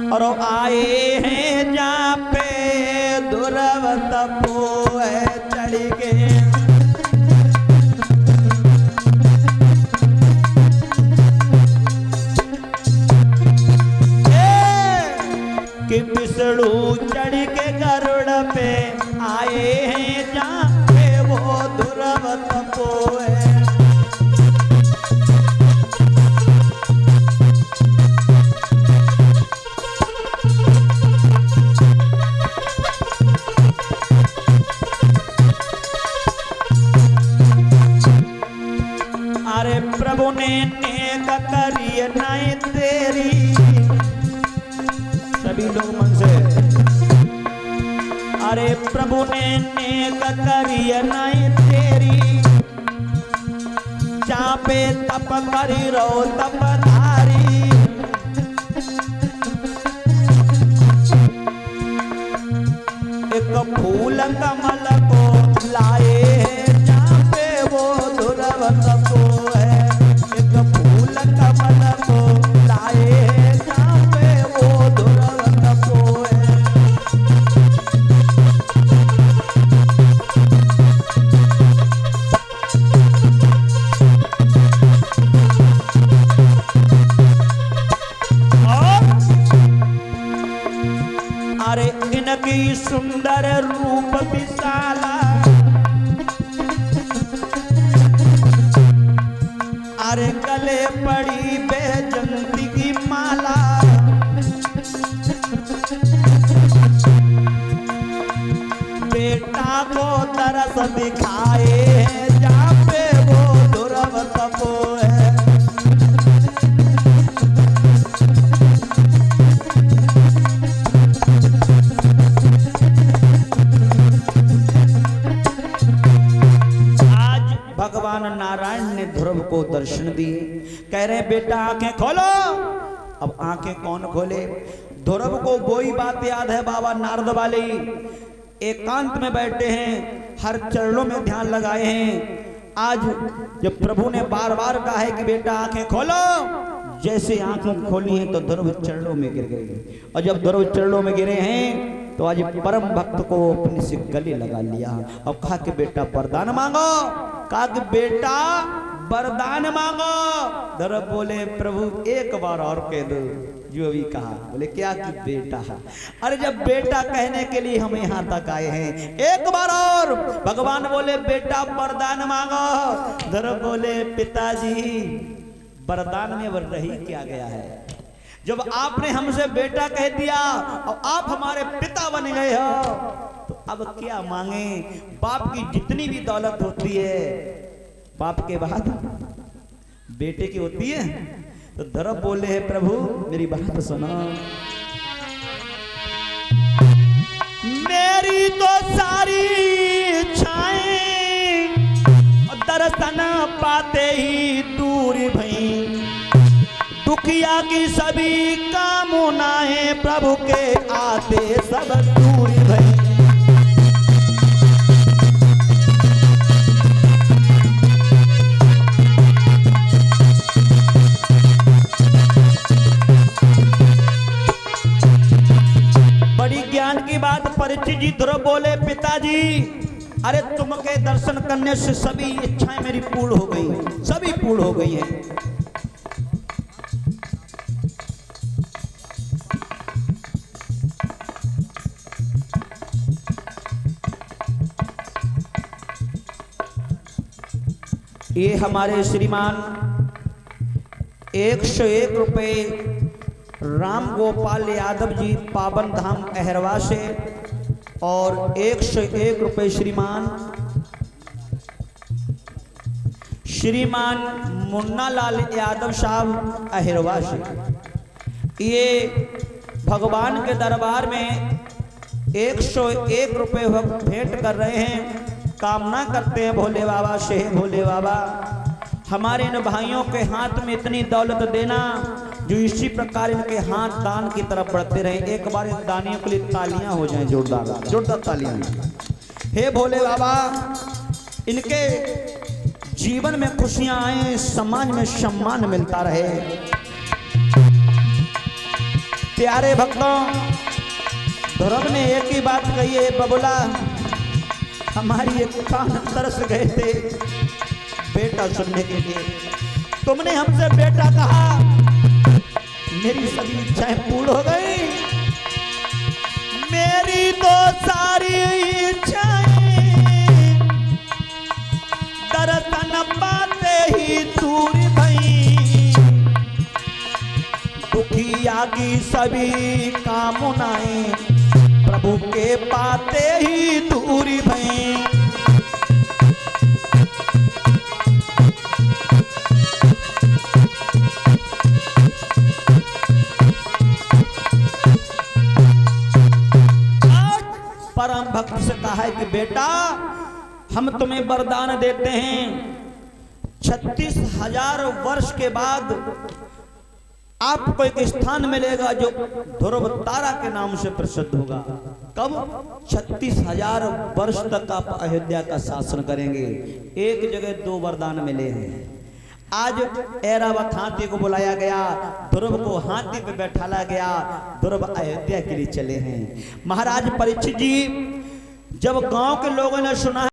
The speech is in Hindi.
और आए हैं जहाँ पे ध्रुव तपो है चढ़ के, कि विष्णु चढ़ के गरुड़ पे आए हैं जहाँ पे वो ध्रुव तपो है। अरे प्रभु ने नेक करी नहीं तेरी, सभी लोग मन से, अरे प्रभु ने नेक करी नहीं तेरी, चापे तप करी रो तप धारी, एक फूल कमल को लाए हैं जहाँ पे वो ध्रुव तपो है, एक फूल कमल को लाए हैं जहाँ पे वो ध्रुव तपो है। अरे इनकी सुंदर रूप विशाला, अरे गले पड़ी बैजंती की माला, बेटा को तरस दिखाए हैं जहाँ पे वो ध्रुव तपो है। भगवान नारायण ने ध्रुव को दर्शन दिए, कह रहे बेटा आंखें खोलो। अब आंखें कौन खोले? ध्रुव को वही बात याद है बाबा नारद वाली, एकांत में बैठे हैं, हर चरणों में ध्यान लगाए हैं। आज जब प्रभु ने बार बार कहा है कि बेटा आंखें खोलो, जैसे आंखें खोली हैं तो ध्रुव चरणों में गिर गए, और जब ध्रुव चरणों में गिरे हैं तो आज परम भक्त को अपने से गले लगा लिया और कहा कि बेटा वरदान मांगो, कहा कि बेटा वरदान मांगो। ध्रुव बोले प्रभु एक बार और कह दो, जो भी कहा। बोले क्या कि बेटा। अरे जब बेटा कहने के लिए हम यहाँ तक आए हैं, एक बार और। भगवान बोले बेटा वरदान मांगो। ध्रुव बोले पिताजी वरदान में वर रही क्या गया है, जब आपने हमसे बेटा कह दिया और आप हमारे पिता बन गए हो तो अब क्या मांगे। बाप की जितनी भी दौलत होती है बाप के बाद बेटे की होती है। तो ध्रुव बोले हैं प्रभु मेरी बात सुनो, मेरी तो सारी इच्छाएं दर्शन पाते ही दूर भई, दुखिया की सभी कामनाएं प्रभु के आते सब दूर भई। बड़ी ज्ञान की बात परीक्षित जी ध्रुव बोले पिताजी अरे तुमके दर्शन करने से सभी इच्छाएं मेरी पूर्ण हो गई, सभी पूर्ण हो गई हैं। ये हमारे श्रीमान 101 रुपए राम गोपाल यादव जी पावन धाम अहरवा से, और 101 रुपए श्रीमान मुन्ना लाल यादव साहब अहरवा से। ये भगवान के दरबार में 101 रुपए भेंट कर रहे हैं। कामना करते हैं भोले बाबा से, भोले बाबा हमारे इन भाइयों के हाथ में इतनी दौलत देना जो इसी प्रकार इनके हाथ दान की तरफ बढ़ते रहे। एक बार इन दानियों के लिए तालियां हो जाएं, जोरदार जोरदार तालियां। हे भोले बाबा इनके जीवन में खुशियां आए, समाज में सम्मान मिलता रहे। प्यारे भक्तों, ध्रुव ने एक ही बात कही है, बबुला हमारी एक कान तरस गए थे बेटा सुनने के लिए। तुमने हमसे बेटा कहा, मेरी सभी इच्छाएं पूर्ण हो गई। मेरी तो सारी इच्छाएं दर्शन पाते ही दूर भई, दुखिया की सभी कामनाएं प्रभु के पाते ही दूरी भई। परम भक्त से कहा है कि बेटा हम तुम्हें वरदान देते हैं, 36,000 वर्ष के बाद आपको एक स्थान मिलेगा जो ध्रुव तारा के नाम से प्रसिद्ध होगा। कब? 36,000 वर्ष तक आप अयोध्या का शासन करेंगे। एक जगह 2 वरदान मिले हैं। आज ऐरावत हाथी को बुलाया गया, ध्रुव को हाथी पे बैठाला गया, ध्रुव अयोध्या के लिए चले हैं। महाराज परीक्षित जी, जब गांव के लोगों ने सुना